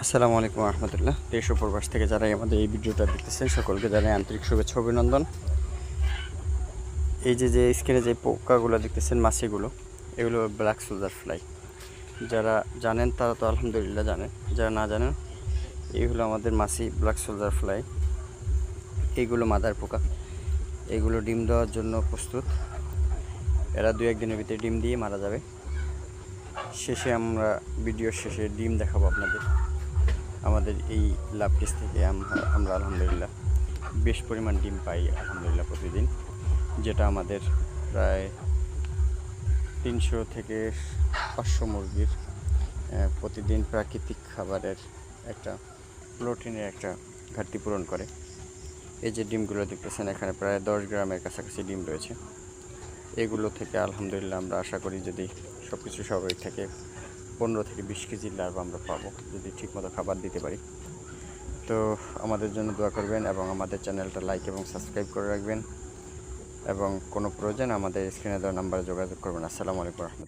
আসসালামু আলাইকুম রহমতুল্লাহ। দেশ ও প্রবাস থেকে যারা আমাদের এই ভিডিওটা দেখতেছেন সকলকে জানাই আন্তরিক শুভেচ্ছা অভিনন্দন। এই যে স্ক্রিনে যে পোকাগুলো দেখতেছেন, মাছিগুলো, এগুলো ব্ল্যাক সোলজার ফ্লাই। যারা জানেন তারা তো আলহামদুলিল্লাহ জানেন, যারা না জানেন এইগুলো আমাদের মাছি ব্ল্যাক সোলজার ফ্লাই। এইগুলো মাদার পোকা, এইগুলো ডিম দেওয়ার জন্য প্রস্তুত। এরা 2-1 দিনের ভিতরে ডিম দিয়ে মারা যাবে। শেষে আমরা ভিডিওর শেষে ডিম দেখাবো আপনাদের। আমাদের এই ল্যাব কেস থেকে আমরা আলহামদুলিল্লাহ বেশ পরিমাণ ডিম পাই আলহামদুলিল্লাহ প্রতিদিন, যেটা আমাদের প্রায় 300 থেকে 500 মুরগির প্রতিদিন প্রাকৃতিক খাবারের একটা প্রোটিনের একটা ঘাটতি পূরণ করে। এই যে ডিমগুলো দেখতেছেন, এখানে প্রায় 10 গ্রামের কাছাকাছি ডিম রয়েছে। এগুলো থেকে আলহামদুলিল্লাহ আমরা আশা করি যদি সব কিছু স্বাভাবিক থাকে 15 থেকে 20 কেজির লার্ভ আমরা পাবো, যদি ঠিকমতো খাবার দিতে পারি। তো আমাদের জন্য দোয়া করবেন এবং আমাদের চ্যানেলটা লাইক এবং সাবস্ক্রাইব করে রাখবেন, এবং কোনো প্রয়োজন আমাদের স্ক্রিনে দেওয়া নাম্বারে যোগাযোগ করবেন। আসসালামু আলাইকুম।